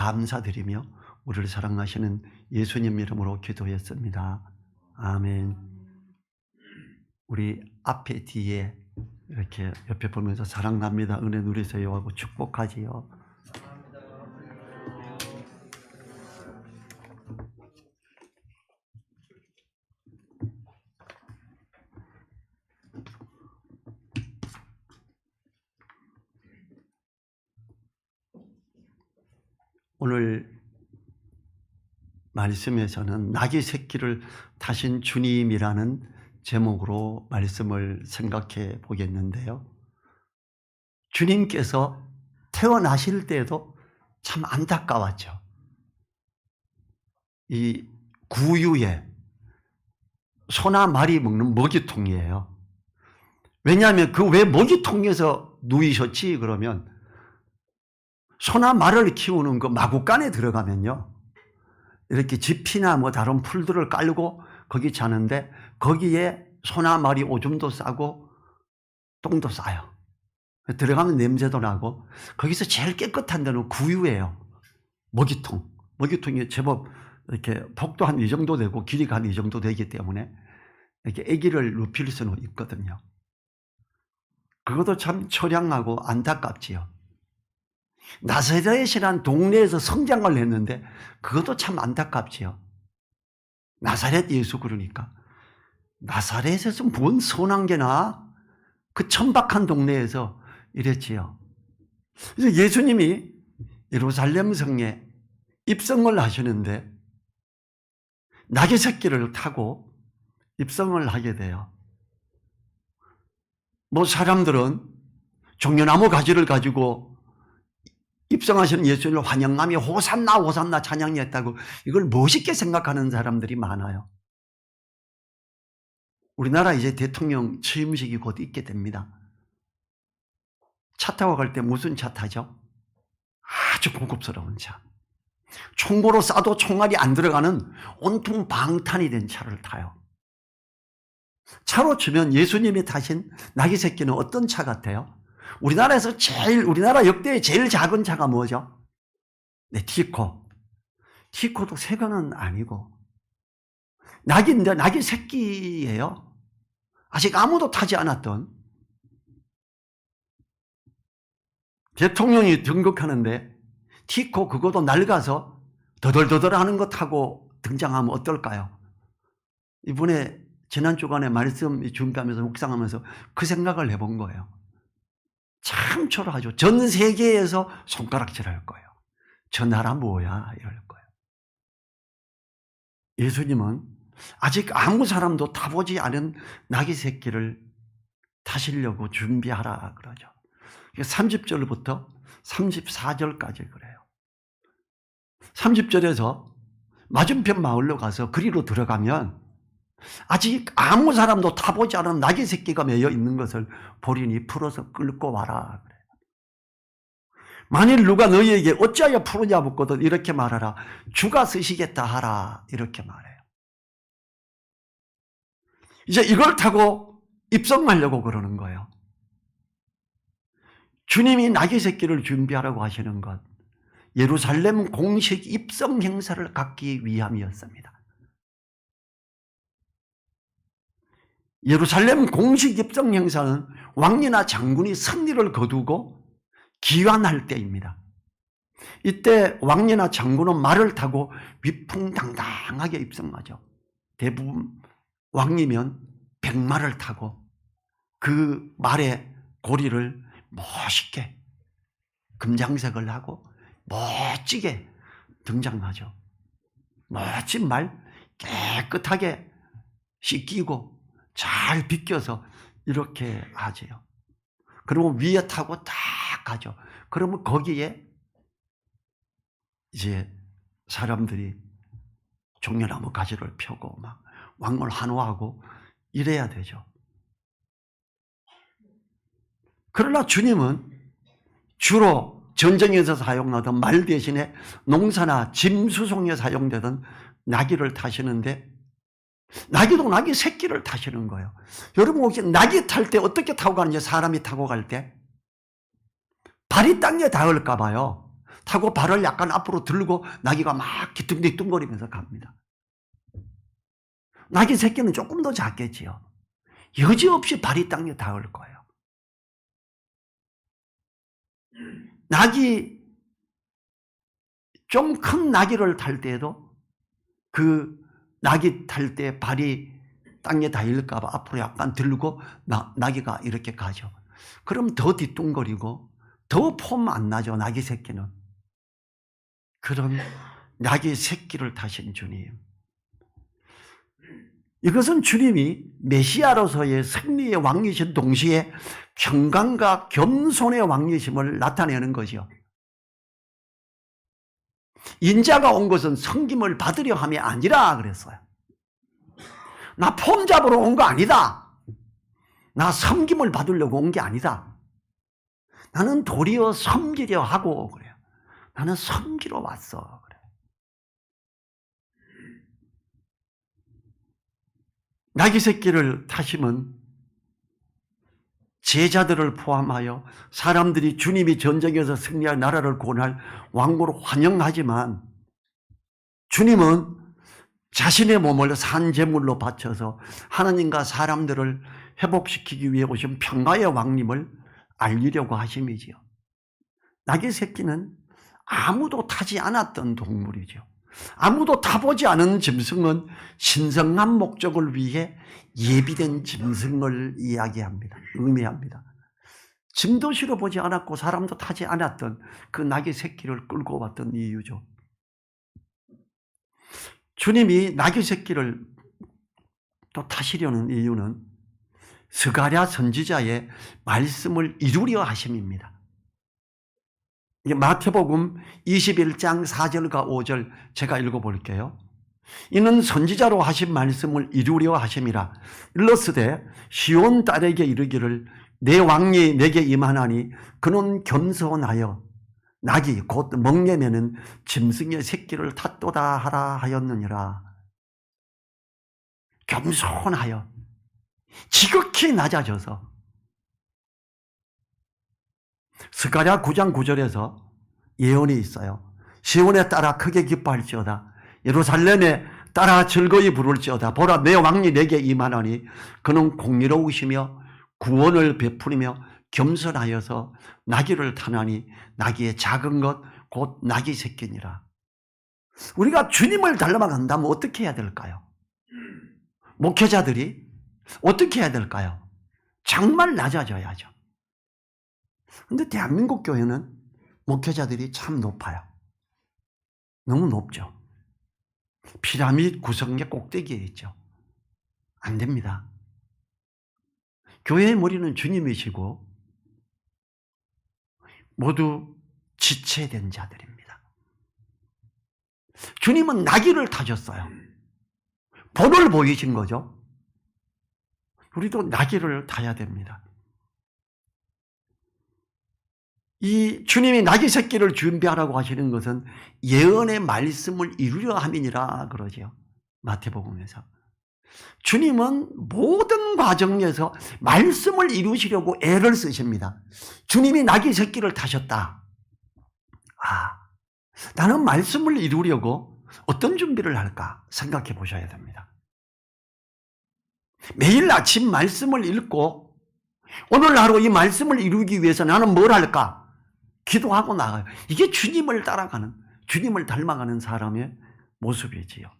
감사드리며 우리를 사랑하시는 예수님 이름으로 기도했습니다. 아멘. 우리 앞에 뒤에 이렇게 옆에 보면서 사랑합니다, 은혜 누리세요 하고 축복하지요. 오늘 말씀에서는 낙이 새끼를 타신 주님이라는 제목으로 말씀을 생각해 보겠는데요. 주님께서 태어나실 때도 참 안타까웠죠. 이 구유에 소나 말이 먹는 먹이통이에요. 왜냐하면 그 왜 먹이통에서 누이셨지 그러면 소나 말을 키우는 그 마구간에 들어가면요, 이렇게 짚이나 뭐 다른 풀들을 깔고 거기 자는데 거기에 소나 말이 오줌도 싸고 똥도 싸요. 들어가면 냄새도 나고 거기서 제일 깨끗한 데는 구유예요. 먹이통. 먹이통이 제법 이렇게 폭도 한 이 정도 되고 길이가 한 이 정도 되기 때문에 이렇게 아기를 눕힐 수는 있거든요. 그것도 참 처량하고 안타깝지요. 나사렛이란 동네에서 성장을 했는데 그것도 참 안타깝지요. 나사렛 예수 그러니까 나사렛에서 뭔 선한 게나 그 천박한 동네에서 이랬지요. 그래서 예수님이 예루살렘 성에 입성을 하시는데 낙의 새끼를 타고 입성을 하게 돼요. 뭐 사람들은 종려나무 가지를 가지고 입성하시는 예수님을 환영하며 호산나 호산나 찬양했다고 이걸 멋있게 생각하는 사람들이 많아요. 우리나라 이제 대통령 취임식이 곧 있게 됩니다. 차 타고 갈 때 무슨 차 타죠? 아주 고급스러운 차. 총고로 쏴도 총알이 안 들어가는 온통 방탄이 된 차를 타요. 차로 치면 예수님이 타신 낙의 새끼는 어떤 차 같아요? 우리나라 역대 제일 작은 차가 뭐죠? 네, 티코. 티코도 새 거는 아니고 낙인데 낙의 새끼예요. 아직 아무도 타지 않았던. 대통령이 등극하는데 티코 그것도 낡아서 더덜더덜하는 거 타고 등장하면 어떨까요? 이번에 지난 주간에 말씀 준비하면서 묵상하면서 그 생각을 해본 거예요. 참 초라하죠. 전 세계에서 손가락질할 거예요. 저 나라 뭐야 이럴 거예요. 예수님은 아직 아무 사람도 타보지 않은 낙의 새끼를 타시려고 준비하라 그러죠. 30절부터 34절까지 그래요. 30절에서 맞은편 마을로 가서 그리로 들어가면 아직 아무 사람도 타보지 않은 낙의 새끼가 매여 있는 것을 보리니 풀어서 끌고 와라 그래요. 만일 누가 너희에게 어찌하여 풀으냐 묻거든 이렇게 말하라. 주가 쓰시겠다 하라 이렇게 말해요. 이제 이걸 타고 입성하려고 그러는 거예요. 주님이 낙의 새끼를 준비하라고 하시는 것, 예루살렘 공식 입성 행사를 갖기 위함이었습니다. 예루살렘 공식 입성 행사는 왕이나 장군이 승리를 거두고 기환할 때입니다. 이때 왕이나 장군은 말을 타고 위풍당당하게 입성하죠. 대부분 왕이면 백마를 타고 그 말의 고리를 멋있게 금장색을 하고 멋지게 등장하죠. 멋진 말 깨끗하게 씻기고 잘 빗겨서 이렇게 하지요. 그리고 위에 타고 딱 가죠. 그러면 거기에 이제 사람들이 종려나무 가지를 펴고 막 왕을 환호하고 이래야 되죠. 그러나 주님은 주로 전쟁에서 사용하던 말 대신에 농사나 짐 수송에 사용되던 나귀를 타시는데 나귀도 나귀 새끼를 타시는 거예요. 여러분 혹시 나귀 탈 때 어떻게 타고 가는지 사람이 타고 갈 때 발이 땅에 닿을까 봐요. 타고 발을 약간 앞으로 들고 나귀가 막 기뚱기뚱거리면서 갑니다. 나귀 새끼는 조금 더 작겠지요. 여지없이 발이 땅에 닿을 거예요. 나귀, 좀 큰 나귀를 탈 때에도 그 나귀 탈 때 발이 땅에 닿을까 봐 앞으로 약간 들고 나귀가 이렇게 가죠. 그럼 더 뒤뚱거리고 더 폼 안 나죠, 나귀 새끼는. 그런 나귀 새끼를 타신 주님. 이것은 주님이 메시아로서의 승리의 왕이신 동시에 평강과 겸손의 왕이심을 나타내는 거죠. 인자가 온 것은 섬김을 받으려 함이 아니라 그랬어요. 나 폼 잡으러 온 거 아니다. 나 섬김을 받으려고 온 게 아니다. 나는 도리어 섬기려 하고 그래요. 나는 섬기러 왔어. 그래. 나귀 새끼를 타시면 제자들을 포함하여 사람들이 주님이 전쟁에서 승리할 나라를 구원할 왕으로 환영하지만 주님은 자신의 몸을 산제물로 바쳐서 하나님과 사람들을 회복시키기 위해 오신 평화의 왕님을 알리려고 하심이지요. 나귀 새끼는 아무도 타지 않았던 동물이죠. 아무도 타보지 않은 짐승은 신성한 목적을 위해 예비된 짐승을 이야기합니다. 의미합니다. 짐도 실어보지 않았고 사람도 타지 않았던 그 나귀 새끼를 끌고 왔던 이유죠. 주님이 나귀 새끼를 또 타시려는 이유는 스가랴 선지자의 말씀을 이루려 하심입니다. 이게 마태복음 21장 4절과 5절 제가 읽어볼게요. 이는 선지자로 하신 말씀을 이루려 하심이라. 일러스되 시온 딸에게 이르기를 내 왕이 내게 임하나니 그는 겸손하여 나귀 곧 멍에매는 짐승의 새끼를 탔도다 하라 하였느니라. 겸손하여 지극히 낮아져서 스가랴 9장 9절에서 예언이 있어요. 시온에 따라 크게 기뻐할지어다. 예루살렘에 따라 즐거이 부를지어다. 보라 내 왕이 내게 임하나니 그는 공의로우시며 구원을 베푸리며 겸손하여서 나귀를 타나니 나귀의 작은 것 곧 나귀 새끼니라. 우리가 주님을 닮아간다면 어떻게 해야 될까요? 목회자들이 어떻게 해야 될까요? 정말 낮아져야죠. 그런데 대한민국 교회는 목회자들이 참 높아요. 너무 높죠. 피라미드 구성의 꼭대기에 있죠. 안 됩니다. 교회의 머리는 주님이시고 모두 지체된 자들입니다. 주님은 나귀를 타셨어요. 본을 보이신 거죠. 우리도 나귀를 타야 됩니다. 이 주님이 나귀 새끼를 준비하라고 하시는 것은 예언의 말씀을 이루려 함이니라 그러죠. 마태복음에서. 주님은 모든 과정에서 말씀을 이루시려고 애를 쓰십니다. 주님이 나귀 새끼를 타셨다. 나는 말씀을 이루려고 어떤 준비를 할까 생각해 보셔야 됩니다. 매일 아침 말씀을 읽고 오늘 하루 이 말씀을 이루기 위해서 나는 뭘 할까? 기도하고 나가요. 이게 주님을 따라가는, 주님을 닮아가는 사람의 모습이지요.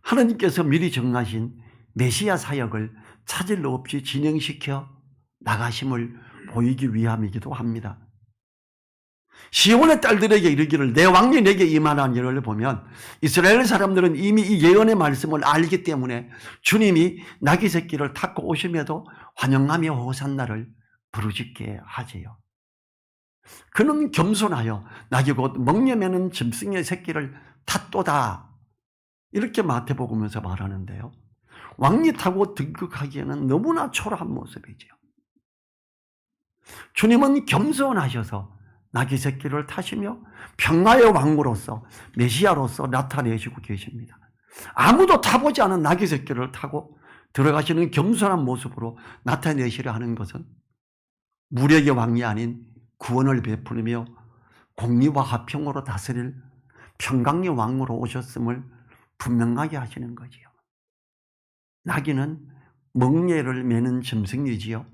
하나님께서 미리 정하신 메시아 사역을 차질 없이 진행시켜 나가심을 보이기 위함이기도 합니다. 시온의 딸들에게 이르기를 내 왕이 내게 임하나니를 보면 이스라엘 사람들은 이미 이 예언의 말씀을 알기 때문에 주님이 나귀 새끼를 타고 오심에도 환영하며 호산나를 부르짖게 하지요. 그는 겸손하여 나귀 곧 멍에매는 짐승의 새끼를 탔도다. 이렇게 마태복음에서 말하는데요. 왕이 타고 등극하기에는 너무나 초라한 모습이죠. 주님은 겸손하셔서 나귀 새끼를 타시며 평화의 왕으로서 메시아로서 나타내시고 계십니다. 아무도 타보지 않은 나귀 새끼를 타고 들어가시는 겸손한 모습으로 나타내시려 하는 것은 무력의 왕이 아닌 구원을 베푸며 공의와 화평으로 다스릴 평강의 왕으로 오셨음을 분명하게 하시는 거지요. 나귀는 멍에를 매는 짐승이지요.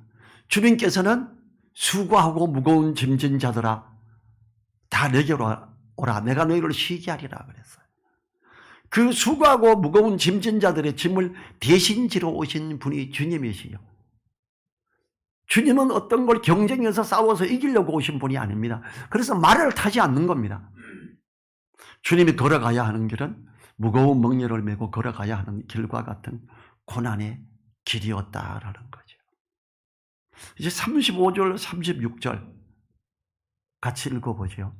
주님께서는 수고하고 무거운 짐진 자들아 다 내게로 오라, 내가 너희를 쉬게 하리라 그랬어요. 그 수고하고 무거운 짐진 자들의 짐을 대신 지러 오신 분이 주님이시요. 주님은 어떤 걸 경쟁해서 싸워서 이기려고 오신 분이 아닙니다. 그래서 말을 타지 않는 겁니다. 주님이 걸어가야 하는 길은 무거운 멍에를 메고 걸어가야 하는 길과 같은 고난의 길이었다라는 거죠. 이제 35절, 36절 같이 읽어보죠.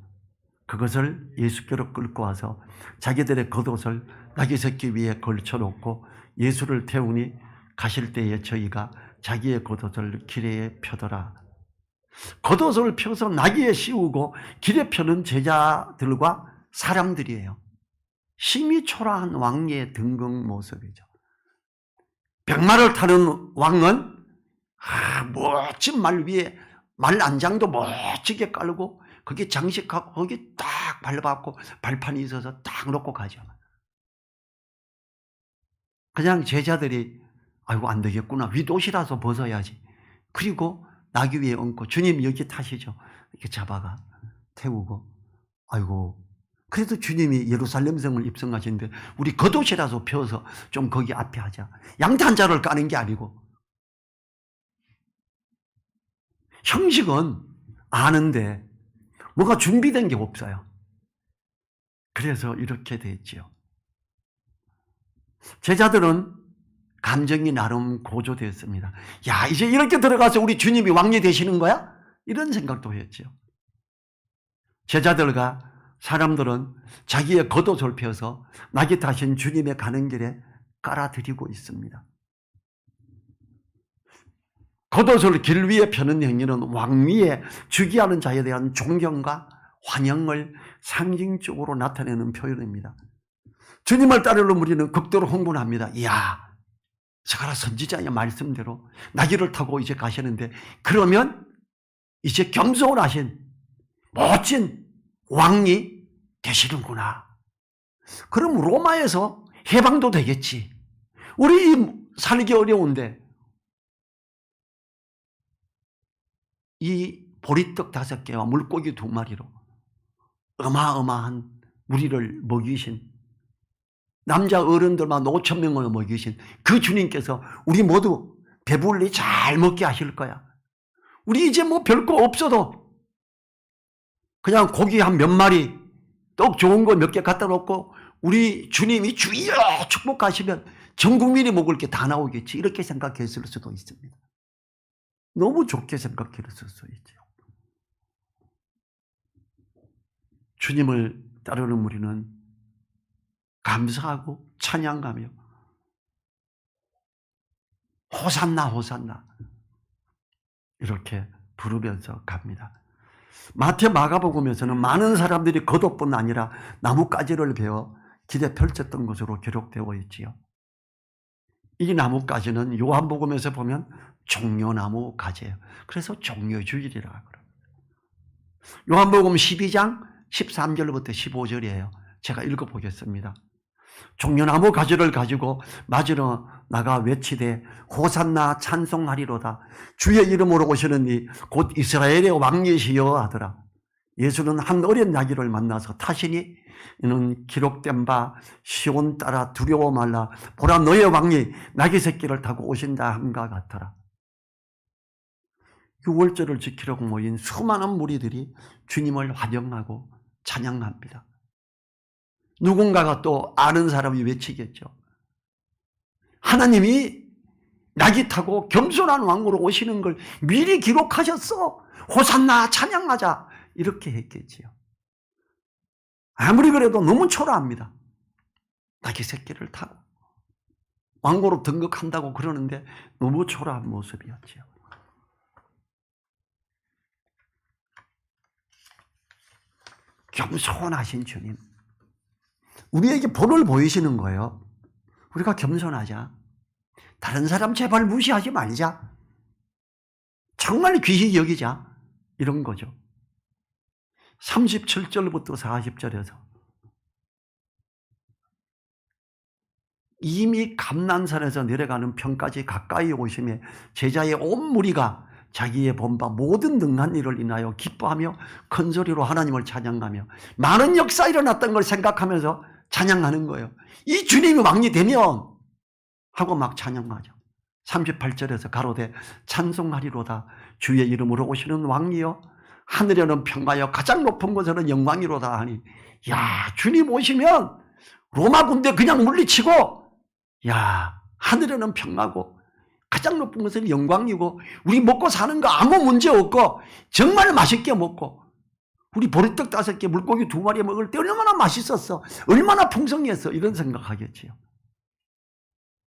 그것을 예수께로 끌고 와서 자기들의 겉옷을 나귀 새끼 위에 걸쳐놓고 예수를 태우니 가실 때에 저희가 자기의 겉옷을 길에 펴더라. 겉옷을 펴서 나귀에 씌우고 길에 펴는 제자들과 사람들이에요. 심히 초라한 왕의 등극 모습이죠. 백마를 타는 왕은 멋진 말 위에 말 안장도 멋지게 깔고 거기에 장식하고 거기 딱 밟아갖고 발판이 있어서 딱 놓고 가죠. 그냥 제자들이 아이고 안 되겠구나, 윗옷이라서 벗어야지. 그리고 나귀 위에 얹고 주님 여기 타시죠. 이렇게 잡아가 태우고, 아이고 그래도 주님이 예루살렘 성을 입성하시는데 우리 겉옷이라서 펴서 좀 거기 앞에 하자. 양탄자를 까는 게 아니고. 형식은 아는데 뭐가 준비된 게 없어요. 그래서 이렇게 됐지요. 제자들은 감정이 나름 고조됐습니다. 야, 이제 이렇게 들어가서 우리 주님이 왕이 되시는 거야? 이런 생각도 했죠. 제자들과 사람들은 자기의 겉옷을 펴서 나귀 타신 주님의 가는 길에 깔아드리고 있습니다. 겉옷을 길 위에 펴는 행위는 왕 위에 즉위하는 자에 대한 존경과 환영을 상징적으로 나타내는 표현입니다. 주님을 따르는 우리는 극도로 흥분합니다. 이야, 스가랴 선지자의 말씀대로 나귀를 타고 이제 가시는데, 그러면 이제 겸손하신 멋진 왕이 되시는구나. 그럼 로마에서 해방도 되겠지. 우리 살기 어려운데 이 보리떡 5개와 물고기 2마리로 어마어마한 우리를 먹이신, 남자 어른들만 5,000명을 먹이신 그 주님께서 우리 모두 배불리 잘 먹게 하실 거야. 우리 이제 뭐 별거 없어도 그냥 고기 한 몇 마리, 떡 좋은 거 몇 개 갖다 놓고 우리 주님이 주여 축복하시면 전 국민이 먹을 게 다 나오겠지, 이렇게 생각했을 수도 있습니다. 너무 좋게 생각했을 수 있죠. 주님을 따르는 우리는 감사하고 찬양하며 호산나 호산나 이렇게 부르면서 갑니다. 마태 마가복음에서는 많은 사람들이 겉옷뿐 아니라 나뭇가지를 베어 길에 펼쳤던 것으로 기록되어 있지요. 이 나뭇가지는 요한복음에서 보면 종려나무 가지예요. 그래서 종려주일이라고 합니다. 요한복음 12장 13절부터 15절이에요. 제가 읽어보겠습니다. 종려나무 가지를 가지고 맞으러 나가 외치되 호산나 찬송하리로다. 주의 이름으로 오시는 이 곧 이스라엘의 왕이시여 하더라. 예수는 한 어린 나귀를 만나서 타시니 이는 기록된 바 시온 따라 두려워 말라. 보라, 너의 왕이 나귀 새끼를 타고 오신다 함과 같더라. 6월절을 지키려고 모인 수많은 무리들이 주님을 환영하고 찬양합니다. 누군가가 또 아는 사람이 외치겠죠. 하나님이 나귀 타고 겸손한 왕으로 오시는 걸 미리 기록하셨어. 호산나 찬양하자. 이렇게 했겠지요. 아무리 그래도 너무 초라합니다. 나귀 새끼를 타고 왕으로 등극한다고 그러는데 너무 초라한 모습이었지요. 겸손하신 주님, 우리에게 본을 보이시는 거예요. 우리가 겸손하자. 다른 사람 제발 무시하지 말자. 정말 귀히 여기자. 이런 거죠. 37절부터 40절에서 이미 감난산에서 내려가는 편까지 가까이 오심에 제자의 온 무리가 자기의 본바 모든 능한 일을 인하여 기뻐하며 큰 소리로 하나님을 찬양하며 많은 역사 일어났던 걸 생각하면서 찬양하는 거예요. 이 주님이 왕이 되면 하고 막 찬양하죠. 38절에서 가로되 찬송하리로다 주의 이름으로 오시는 왕이여 하늘에는 평화여 가장 높은 곳에는 영광이로다 하니, 야, 주님 오시면 로마 군대 그냥 물리치고, 야, 하늘에는 평화고 가장 높은 곳은 영광이고 우리 먹고 사는 거 아무 문제 없고 정말 맛있게 먹고 우리 보리떡 5개 물고기 2마리 먹을 때 얼마나 맛있었어, 얼마나 풍성했어, 이런 생각하겠지요.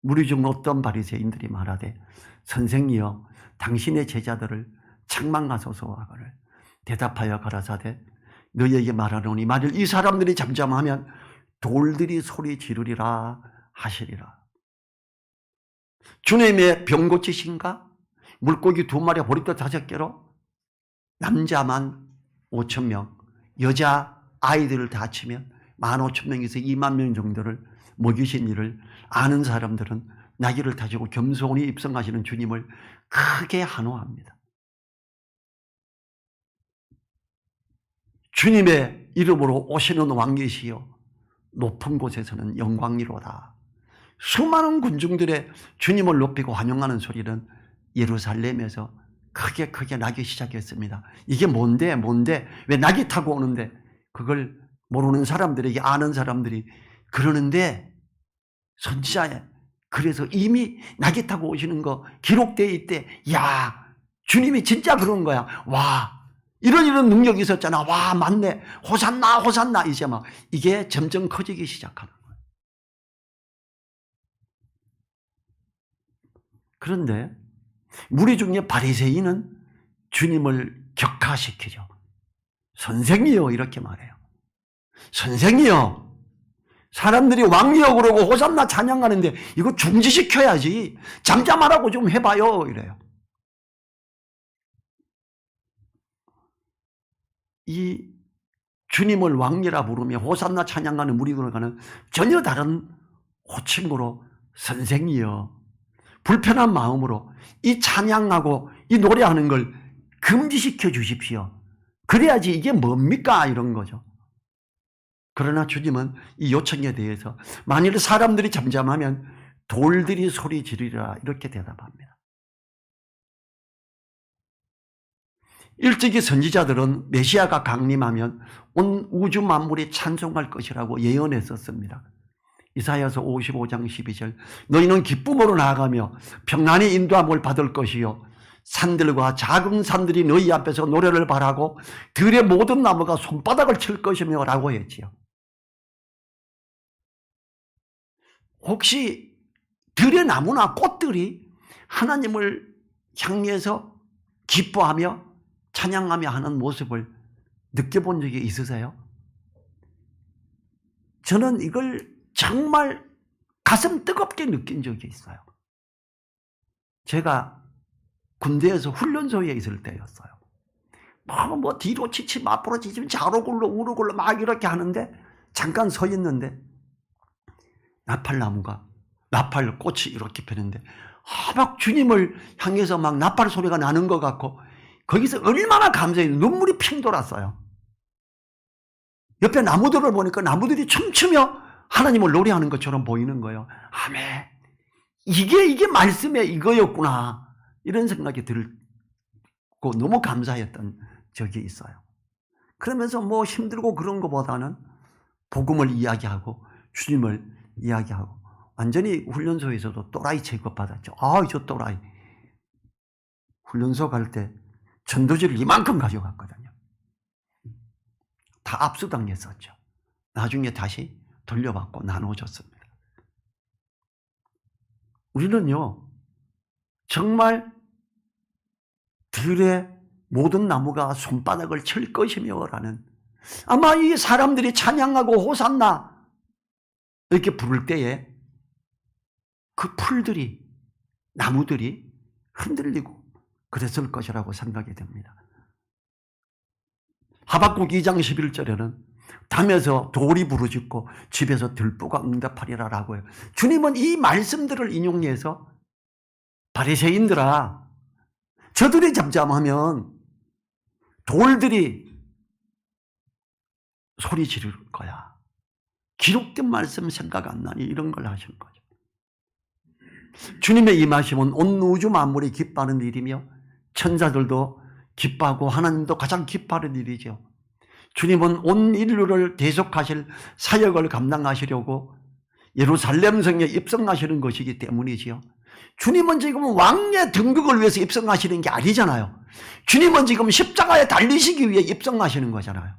무리 중 어떤 바리새인들이 말하되 선생이여 당신의 제자들을 책망하소서 하거늘 대답하여 가라사대 너희에게 말하노니 만일 이 사람들이 잠잠하면 돌들이 소리 지르리라 하시리라. 주님의 병 고치신가? 물고기 2마리 보리떡 5개로 남자만 5,000명, 여자 아이들을 다 치면 15,000명에서 2만 명 정도를 먹이신 일을 아는 사람들은 나귀를 타시고 겸손히 입성하시는 주님을 크게 환호합니다. 주님의 이름으로 오시는 왕이시여 높은 곳에서는 영광이로다. 수많은 군중들의 주님을 높이고 환영하는 소리는 예루살렘에서 크게 나기 시작했습니다. 이게 뭔데? 왜 나귀 타고 오는데? 그걸 모르는 사람들에게 아는 사람들이 그러는데, 선지자에 그래서 이미 나귀 타고 오시는 거 기록되어 있대. 야, 주님이 진짜 그런 거야. 와, 이런 능력이 있었잖아. 와, 맞네. 호산나. 이제 막 이게 점점 커지기 시작하는 거예요. 그런데 무리 중에 바리새인은 주님을 격하시키죠. 선생이요, 이렇게 말해요. 선생이요, 사람들이 왕이요 그러고 호산나 찬양하는데 이거 중지시켜야지, 잠잠하라고 좀 해봐요, 이래요. 이 주님을 왕이라 부르며 호산나 찬양하는 무리들과는 전혀 다른 호칭으로 선생이여, 불편한 마음으로 이 찬양하고 이 노래하는 걸 금지시켜 주십시오. 그래야지 이게 뭡니까? 이런 거죠. 그러나 주님은 이 요청에 대해서 만일 사람들이 잠잠하면 돌들이 소리 지르리라 이렇게 대답합니다. 일찍이 선지자들은 메시아가 강림하면 온 우주 만물이 찬송할 것이라고 예언했었습니다. 이사야서 55장 12절 너희는 기쁨으로 나아가며 평안히 인도함을 받을 것이요 산들과 작은 산들이 너희 앞에서 노래를 바라고 들의 모든 나무가 손바닥을 칠 것이며 라고 했지요. 혹시 들의 나무나 꽃들이 하나님을 향해서 기뻐하며 찬양하며 하는 모습을 느껴본 적이 있으세요? 저는 이걸 정말 가슴 뜨겁게 느낀 적이 있어요. 제가 군대에서 훈련소에 있을 때였어요. 뭐 뒤로 치치 앞으로 치치면 좌로 굴러 우로 굴러 막 이렇게 하는데 잠깐 서 있는데 나팔나무가 나팔꽃이 이렇게 피는데 막 주님을 향해서 막 나팔 소리가 나는 것 같고 거기서 얼마나 감사해요. 눈물이 핑 돌았어요. 옆에 나무들을 보니까 나무들이 춤추며 하나님을 노래하는 것처럼 보이는 거예요. 아멘. 이게 말씀의 이거였구나. 이런 생각이 들고 너무 감사했던 적이 있어요. 그러면서 뭐 힘들고 그런 것보다는 복음을 이야기하고 주님을 이야기하고 완전히 훈련소에서도 또라이 취급받았죠. 아, 저 또라이. 훈련소 갈 때 전도지를 이만큼 가져갔거든요. 다 압수당했었죠. 나중에 다시 돌려받고 나눠줬습니다. 우리는요, 정말 들의 모든 나무가 손바닥을 칠 것이며 라는, 아마 이 사람들이 찬양하고 호산나 이렇게 부를 때에 그 풀들이, 나무들이 흔들리고 그랬을 것이라고 생각이 됩니다. 하박국 2장 11절에는 담에서 돌이 부르짖고 집에서 들보가 응답하리라 라고 해요. 주님은 이 말씀들을 인용해서 바리새인들아, 저들이 잠잠하면 돌들이 소리 지를 거야. 기록된 말씀 생각 안 나니 이런 걸 하시는 거죠. 주님의 임하심은 온 우주 만물이 기뻐하는 일이며 천사들도 기뻐하고 하나님도 가장 기뻐하는 일이죠. 주님은 온 인류를 대속하실 사역을 감당하시려고 예루살렘 성에 입성하시는 것이기 때문이지요. 주님은 지금 왕의 등극을 위해서 입성하시는 게 아니잖아요. 주님은 지금 십자가에 달리시기 위해 입성하시는 거잖아요.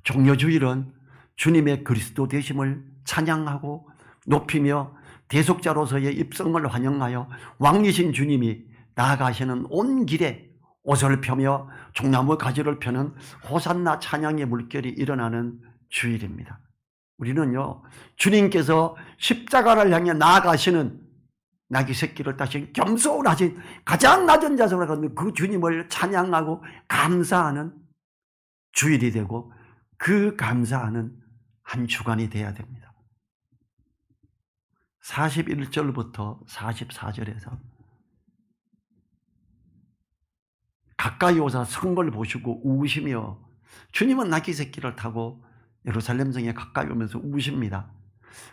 종려주일은 주님의 그리스도 되심을 찬양하고 높이며 대속자로서의 입성을 환영하여 왕이신 주님이 나아가시는 온 길에 옷을 펴며 종나무 가지를 펴는 호산나 찬양의 물결이 일어나는 주일입니다. 우리는요, 주님께서 십자가를 향해 나아가시는 나귀 새끼를 다시 겸손하신 가장 낮은 자세로 가는 그 주님을 찬양하고 감사하는 주일이 되고 그 감사하는 한 주간이 되어야 됩니다. 41절부터 44절에서 가까이 오사 성걸 보시고 우시며, 주님은 나귀 새끼를 타고 예루살렘 성에 가까이 오면서 우십니다.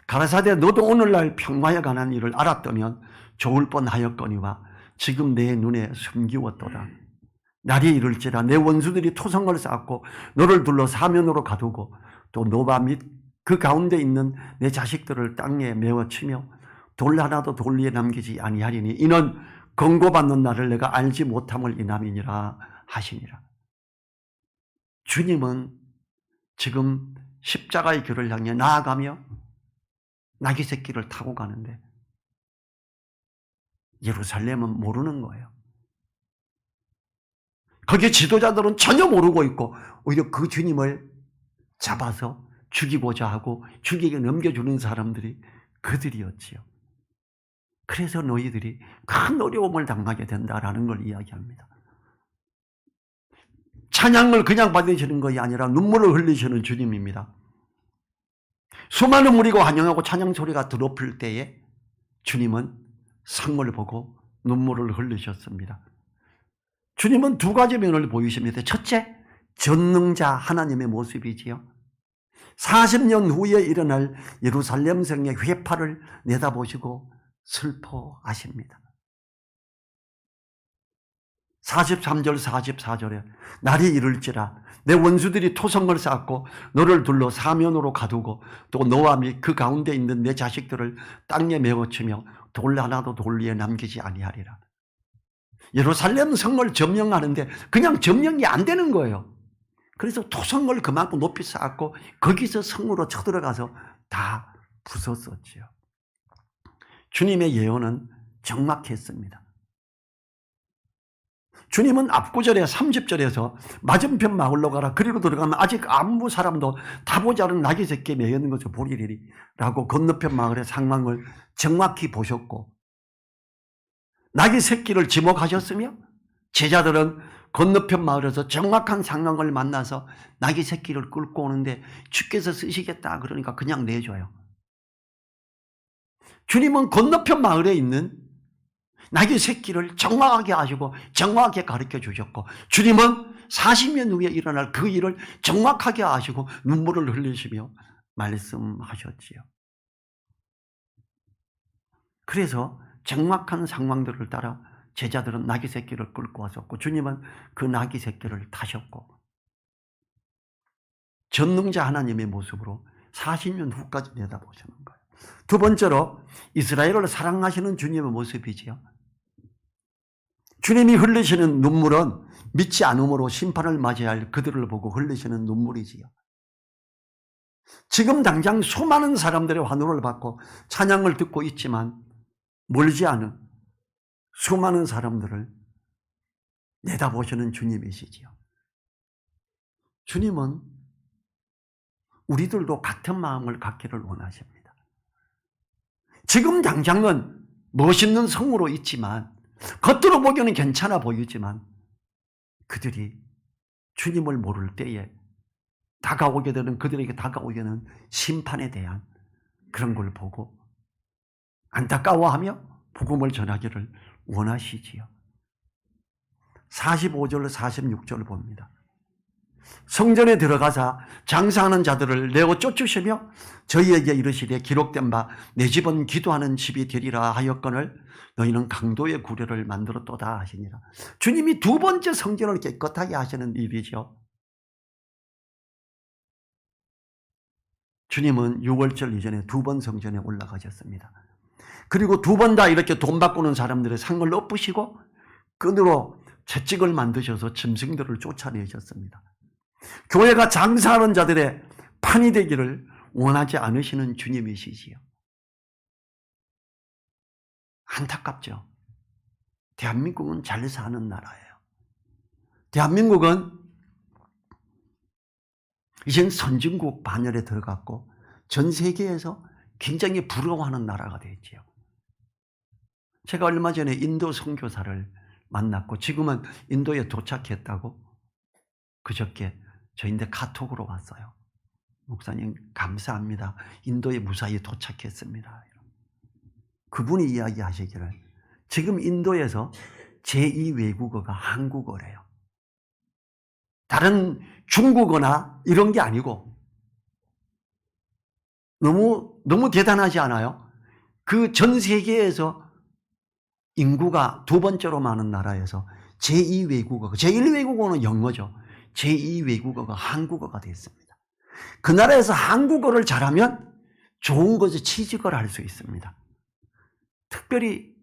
가라사대 너도 오늘날 평화에 관한 일을 알았다면 좋을 뻔하였거니와 지금 내 눈에 숨기웠도다. 날이 이를지라 내 원수들이 토성을 쌓고 너를 둘러 사면으로 가두고 또 노바 및 그 가운데 있는 내 자식들을 땅에 메워치며 돌 하나도 돌 위에 남기지 아니하리니 이는 권고받는 날을 내가 알지 못함을 인함이니라 하시니라. 주님은 지금 십자가의 길을 향해 나아가며 나귀 새끼를 타고 가는데 예루살렘은 모르는 거예요. 거기 지도자들은 전혀 모르고 있고 오히려 그 주님을 잡아서 죽이고자 하고 죽이게 넘겨주는 사람들이 그들이었지요. 그래서 너희들이 큰 어려움을 당하게 된다라는 걸 이야기합니다. 찬양을 그냥 받으시는 것이 아니라 눈물을 흘리시는 주님입니다. 수많은 무리가 환영하고 찬양 소리가 드높을 때에 주님은 성을 보고 눈물을 흘리셨습니다. 주님은 두 가지 면을 보이십니다. 첫째, 전능자 하나님의 모습이지요. 40년 후에 일어날 예루살렘 성의 회파를 내다보시고 슬퍼하십니다. 43절 44절에 날이 이를지라 내 원수들이 토성을 쌓고 너를 둘러 사면으로 가두고 또 너와 및 그 가운데 있는 내 자식들을 땅에 메워치며 돌 하나도 돌 위에 남기지 아니하리라. 예루살렘 성을 점령하는데 그냥 점령이 안 되는 거예요. 그래서 토성을 그만큼 높이 쌓았고 거기서 성으로 쳐들어가서 다 부쉈었지요. 주님의 예언은 정확했습니다. 주님은 앞구절에 30절에서 맞은편 마을로 가라. 그리로 들어가면 아직 아무 사람도 타보지 않은 나귀 새끼에 매여 있는 것을 보리리니 라고 건너편 마을의 상황을 정확히 보셨고 나귀 새끼를 지목하셨으며 제자들은 건너편 마을에서 정확한 상황을 만나서 나귀 새끼를 끌고 오는데 주께서 쓰시겠다 그러니까 그냥 내줘요. 주님은 건너편 마을에 있는 나귀 새끼를 정확하게 아시고 정확하게 가르쳐 주셨고 주님은 40년 후에 일어날 그 일을 정확하게 아시고 눈물을 흘리시며 말씀하셨지요. 그래서 정확한 상황들을 따라 제자들은 나귀 새끼를 끌고 왔었고 주님은 그 나귀 새끼를 타셨고 전능자 하나님의 모습으로 40년 후까지 내다보시는 거예요. 두 번째로 이스라엘을 사랑하시는 주님의 모습이지요. 주님이 흘리시는 눈물은 믿지 않음으로 심판을 맞이할 그들을 보고 흘리시는 눈물이지요. 지금 당장 수많은 사람들의 환호를 받고 찬양을 듣고 있지만 멀지 않은 수많은 사람들을 내다보시는 주님이시지요. 주님은 우리들도 같은 마음을 갖기를 원하십니다. 지금 당장은 멋있는 성으로 있지만 겉으로 보기에는 괜찮아 보이지만 그들이 주님을 모를 때에 다가오게 되는, 그들에게 다가오게 되는 심판에 대한 그런 걸 보고 안타까워하며 복음을 전하기를 원하시지요. 45절 46절 봅니다. 성전에 들어가사 장사하는 자들을 내어 쫓으시며 저희에게 이르시되 기록된 바 내 집은 기도하는 집이 되리라 하였거늘 너희는 강도의 구례를 만들었도다 하시니라. 주님이 두 번째 성전을 깨끗하게 하시는 일이죠. 주님은 6월절 이전에 두 번 성전에 올라가셨습니다. 그리고 두 번 다 이렇게 돈 바꾸는 사람들의 상을 엎으시고 끈으로 채찍을 만드셔서 짐승들을 쫓아내셨습니다. 교회가 장사하는 자들의 판이 되기를 원하지 않으시는 주님이시지요. 안타깝죠. 대한민국은 잘 사는 나라예요. 대한민국은 이젠 선진국 반열에 들어갔고 전 세계에서 굉장히 부러워하는 나라가 되었지요. 제가 얼마 전에 인도 선교사를 만났고 지금은 인도에 도착했다고 그저께 저희한테 카톡으로 왔어요. 목사님 감사합니다. 인도에 무사히 도착했습니다. 그분이 이야기하시기를 지금 인도에서 제2외국어가 한국어래요. 다른 중국어나 이런 게 아니고 너무 대단하지 않아요? 그 전 세계에서 인구가 두 번째로 많은 나라에서 제2외국어, 제1외국어는 영어죠. 제2외국어가 한국어가 됐습니다. 그 나라에서 한국어를 잘하면 좋은 곳에 취직을 할 수 있습니다. 특별히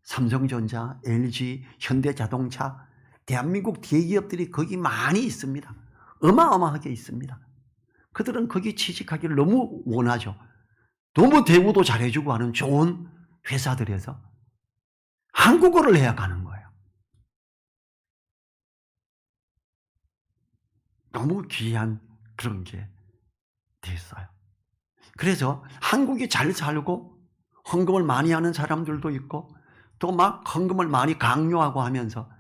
삼성전자, LG, 현대자동차, 대한민국 대기업들이 거기 많이 있습니다. 어마어마하게 있습니다. 그들은 거기 취직하기를 너무 원하죠. 너무 대우도 잘해주고 하는 좋은 회사들에서 한국어를 해야 가는 거예요. 너무 귀한 그런 게 됐어요. 그래서 한국이 잘 살고 헌금을 많이 하는 사람들도 있고 또 막 헌금을 많이 강요하고 하면서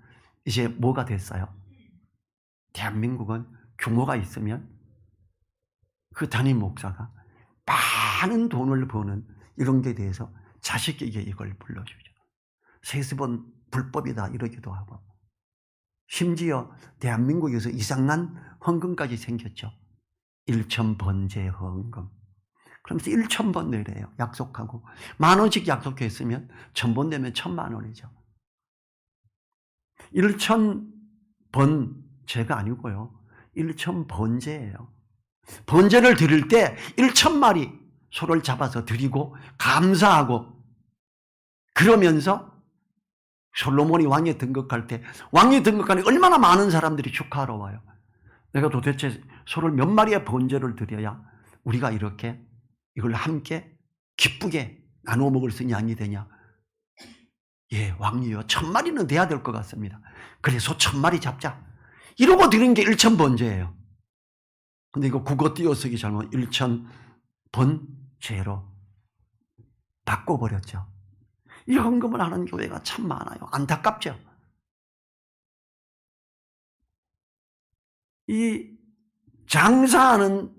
이제 뭐가 됐어요? 대한민국은 규모가 있으면 그 담임 목사가 많은 돈을 버는 이런 게 대해서 자식에게 이걸 불러주죠. 세습은 불법이다 이러기도 하고 심지어 대한민국에서 이상한 헌금까지 생겼죠. 1,000번제 헌금. 그러면서 1,000번 내래요. 약속하고 10,000원씩 약속했으면 1,000번 내면 1,000,000원이죠. 1,000번제가 아니고요. 1,000번제예요. 번제를 드릴 때 1,000마리 소를 잡아서 드리고 감사하고 그러면서 솔로몬이 왕에 등극할 때 왕이 등극하니 얼마나 많은 사람들이 축하하러 와요. 내가 도대체 소를 몇 마리의 번제를 드려야 우리가 이렇게 이걸 함께 기쁘게 나누어 먹을 수 있는 양이 되냐. 예, 왕이요. 1,000마리는 돼야 될 것 같습니다. 그래서 1,000마리 잡자. 이러고 드린 게 1,000번제예요. 근데 이거 국어 띄어쓰기 잘못 1,000번제로 바꿔버렸죠. 이 헌금을 하는 교회가 참 많아요. 안타깝죠. 이 장사하는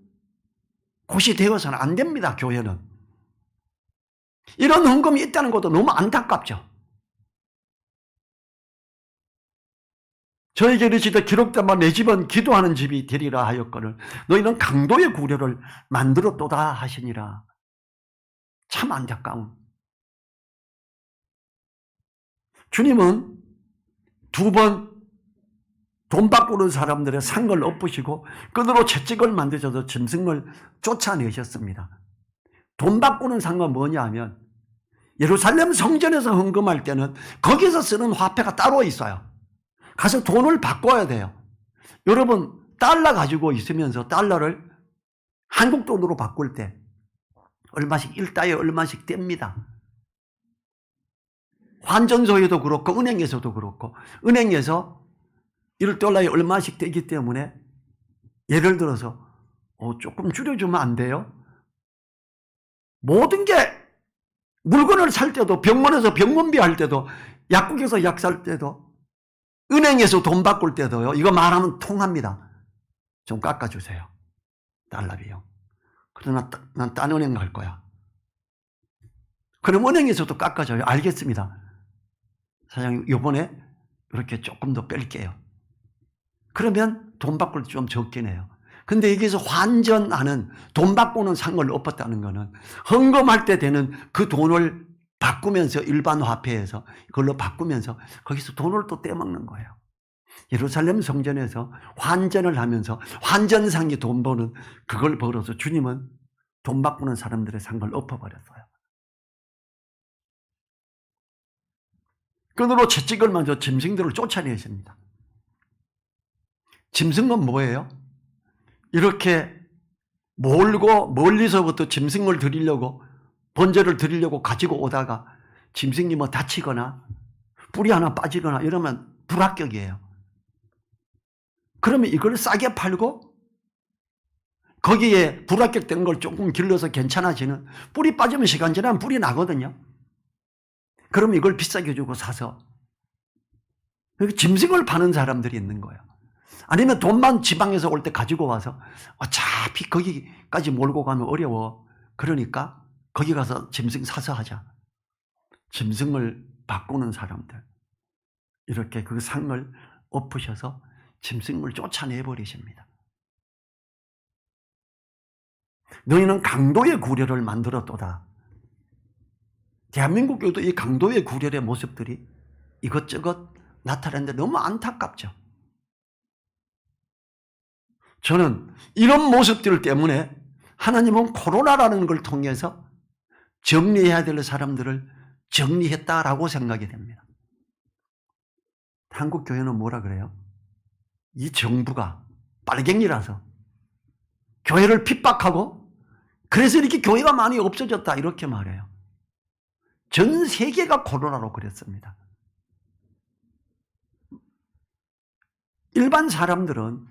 곳이 되어서는 안 됩니다. 교회는. 이런 헌금이 있다는 것도 너무 안타깝죠. 저에게 이르시되 기록된 바 내 집은 기도하는 집이 되리라 하였거늘 너희는 강도의 구례를 만들었도다 하시니라. 참 안타까운. 주님은 두 번 돈 바꾸는 사람들의 상을 엎으시고 끈으로 채찍을 만드셔서 짐승을 쫓아내셨습니다. 돈 바꾸는 상은 뭐냐 하면 예루살렘 성전에서 헌금할 때는 거기서 쓰는 화폐가 따로 있어요. 가서 돈을 바꿔야 돼요. 여러분 달러 가지고 있으면서 달러를 한국 돈으로 바꿀 때 얼마씩 1달러에 얼마씩 뗍니다. 환전소에도 그렇고 은행에서도 그렇고 은행에서 1달러에 얼마씩 되기 때문에 예를 들어서 조금 줄여주면 안 돼요? 모든 게 물건을 살 때도 병원에서 병원비 할 때도 약국에서 약 살 때도 은행에서 돈 바꿀 때도요, 이거 말하면 통합니다. 좀 깎아주세요. 달러 비용. 그러나 난 딴 은행 갈 거야. 그럼 은행에서도 깎아줘요. 알겠습니다. 사장님, 요번에 이렇게 조금 더 뺄게요. 그러면 돈 바꿀 때 좀 적게 내요. 근데 여기서 환전하는, 돈 바꾸는 상을 엎었다는 거는 헌금할 때 되는 그 돈을 바꾸면서 일반 화폐에서 그걸로 바꾸면서 거기서 돈을 또 떼먹는 거예요. 예루살렘 성전에서 환전을 하면서 환전상이 돈 버는 그걸 벌어서 주님은 돈 바꾸는 사람들의 상을 엎어버렸어요. 끈으로 채찍을 만져 짐승들을 쫓아내십니다. 짐승은 뭐예요? 이렇게 몰고 멀리서부터 짐승을 드리려고, 번제를 드리려고 가지고 오다가 짐승이 뭐 다치거나 뿔이 하나 빠지거나 이러면 불합격이에요. 그러면 이걸 싸게 팔고 거기에 불합격된 걸 조금 길러서 괜찮아지는, 뿔이 빠지면 시간 지나면 뿔이 나거든요. 그럼 이걸 비싸게 주고 사서 짐승을 파는 사람들이 있는 거예요. 아니면 돈만 지방에서 올 때 가지고 와서 어차피 거기까지 몰고 가면 어려워. 그러니까 거기 가서 짐승 사서 하자. 짐승을 바꾸는 사람들. 이렇게 그 상을 엎으셔서 짐승을 쫓아내버리십니다. 너희는 강도의 구려를 만들었도다. 대한민국 교회도 이 강도의 구려의 모습들이 이것저것 나타나는데 너무 안타깝죠. 저는 이런 모습들 때문에 하나님은 코로나라는 걸 통해서 정리해야 될 사람들을 정리했다라고 생각이 됩니다. 한국 교회는 뭐라 그래요? 이 정부가 빨갱이라서 교회를 핍박하고 그래서 이렇게 교회가 많이 없어졌다 이렇게 말해요. 전 세계가 코로나로 그랬습니다. 일반 사람들은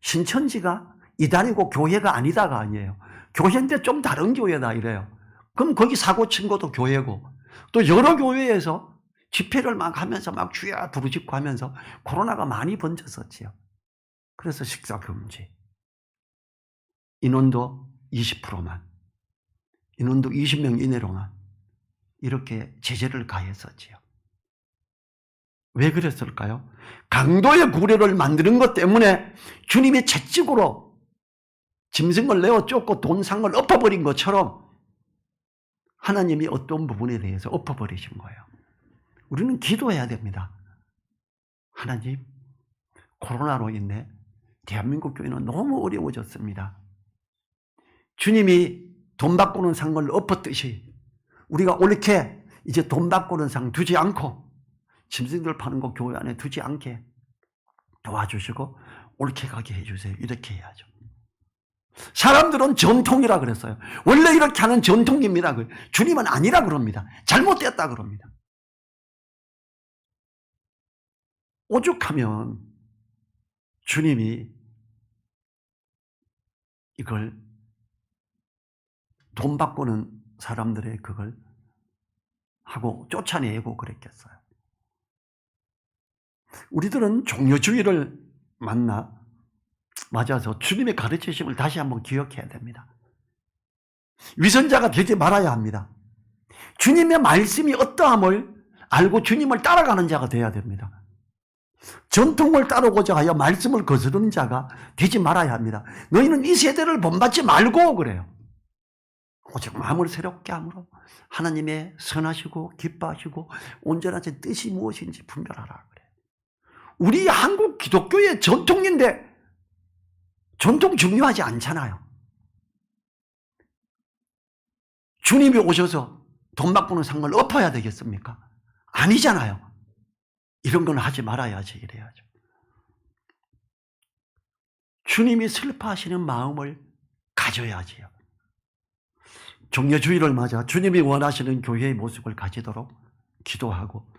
신천지가 이단이고 교회가 아니다가 아니에요. 교회인데 좀 다른 교회다 이래요. 그럼 거기 사고 친 것도 교회고, 또 여러 교회에서 집회를 막 하면서 막 주야 부르짖고 하면서 코로나가 많이 번졌었지요. 그래서 식사 금지, 인원도 20%만, 인원도 20명 이내로만 이렇게 제재를 가했었지요. 왜 그랬을까요? 강도의 구례를 만드는 것 때문에 주님이 채찍으로 짐승을 내어 쫓고 돈상을 엎어버린 것처럼 하나님이 어떤 부분에 대해서 엎어버리신 거예요. 우리는 기도해야 됩니다. 하나님, 코로나로 인해 대한민국 교회는 너무 어려워졌습니다. 주님이 돈 바꾸는 상을 엎었듯이 우리가 옳게 이제 돈 바꾸는 상 두지 않고 짐승들 파는 거 교회 안에 두지 않게 도와주시고 옳게 가게 해주세요. 이렇게 해야죠. 사람들은 전통이라 그랬어요. 원래 이렇게 하는 전통입니다. 주님은 아니라 그럽니다. 잘못됐다 그럽니다. 오죽하면 주님이 이걸 돈 바꾸는 사람들의 그걸 하고 쫓아내고 그랬겠어요. 우리들은 종려주의를 맞아서 주님의 가르치심을 다시 한번 기억해야 됩니다. 위선자가 되지 말아야 합니다. 주님의 말씀이 어떠함을 알고 주님을 따라가는 자가 되어야 됩니다. 전통을 따르고자 하여 말씀을 거스르는 자가 되지 말아야 합니다. 너희는 이 세대를 본받지 말고 그래요. 오직 마음을 새롭게 함으로 하나님의 선하시고 기뻐하시고 온전하신 뜻이 무엇인지 분별하라 그래요. 우리 한국 기독교의 전통인데 전통 중요하지 않잖아요. 주님이 오셔서 돈 바꾸는 상을 엎어야 되겠습니까? 아니잖아요. 이런 건 하지 말아야지 이래야죠. 주님이 슬퍼하시는 마음을 가져야지요. 종려주의를 맞아 주님이 원하시는 교회의 모습을 가지도록 기도하고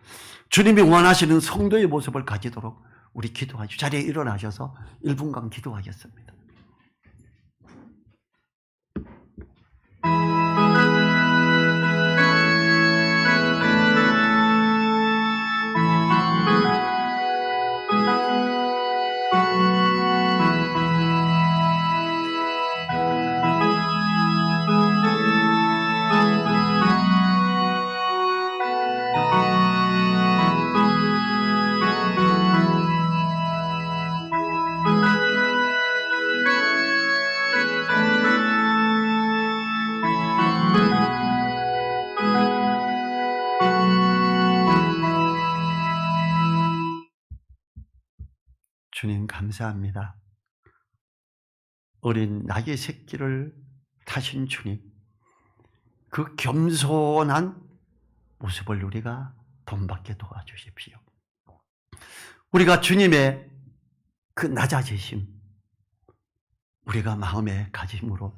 주님이 원하시는 성도의 모습을 가지도록 우리 기도하죠. 자리에 일어나셔서 1분간 기도하겠습니다. 감사합니다. 어린 낙의 새끼를 타신 주님, 그 겸손한 모습을 우리가 본받게 도와주십시오. 우리가 주님의 그 낮아지심, 우리가 마음에 가짐으로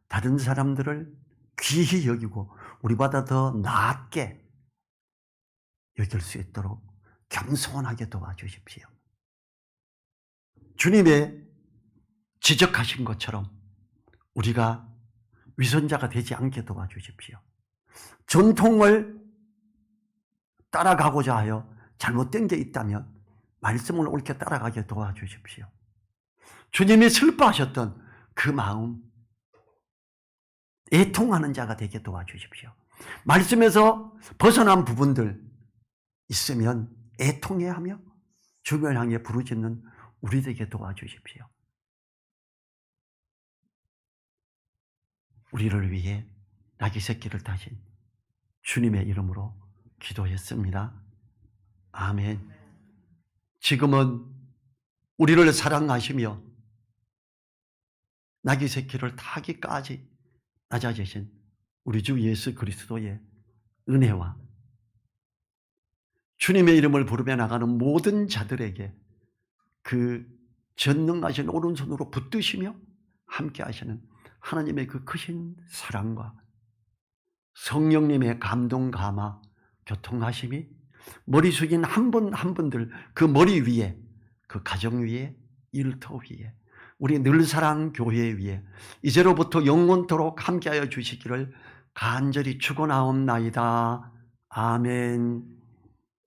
다른 사람들을 귀히 여기고 우리보다 더 낮게 여길 수 있도록 겸손하게 도와주십시오. 주님의 지적하신 것처럼 우리가 위선자가 되지 않게 도와주십시오. 전통을 따라가고자 하여 잘못된 게 있다면 말씀을 옳게 따라가게 도와주십시오. 주님이 슬퍼하셨던 그 마음, 애통하는 자가 되게 도와주십시오. 말씀에서 벗어난 부분들 있으면 애통해하며 주님을 향해 부르짖는 우리 되게 도와주십시오. 우리를 위해 낙의 새끼를 타신 주님의 이름으로 기도했습니다. 아멘. 지금은 우리를 사랑하시며 낙의 새끼를 타기까지 낮아지신 우리 주 예수 그리스도의 은혜와 주님의 이름을 부르며 나가는 모든 자들에게 그 전능하신 오른손으로 붙드시며 함께 하시는 하나님의 그 크신 사랑과 성령님의 감동, 감화, 교통하심이 머리 숙인 한 분 한 분들 그 머리 위에, 그 가정 위에, 일터 위에, 우리 늘사랑 교회 위에 이제로부터 영원토록 함께하여 주시기를 간절히 축원하옵나이다. 아멘.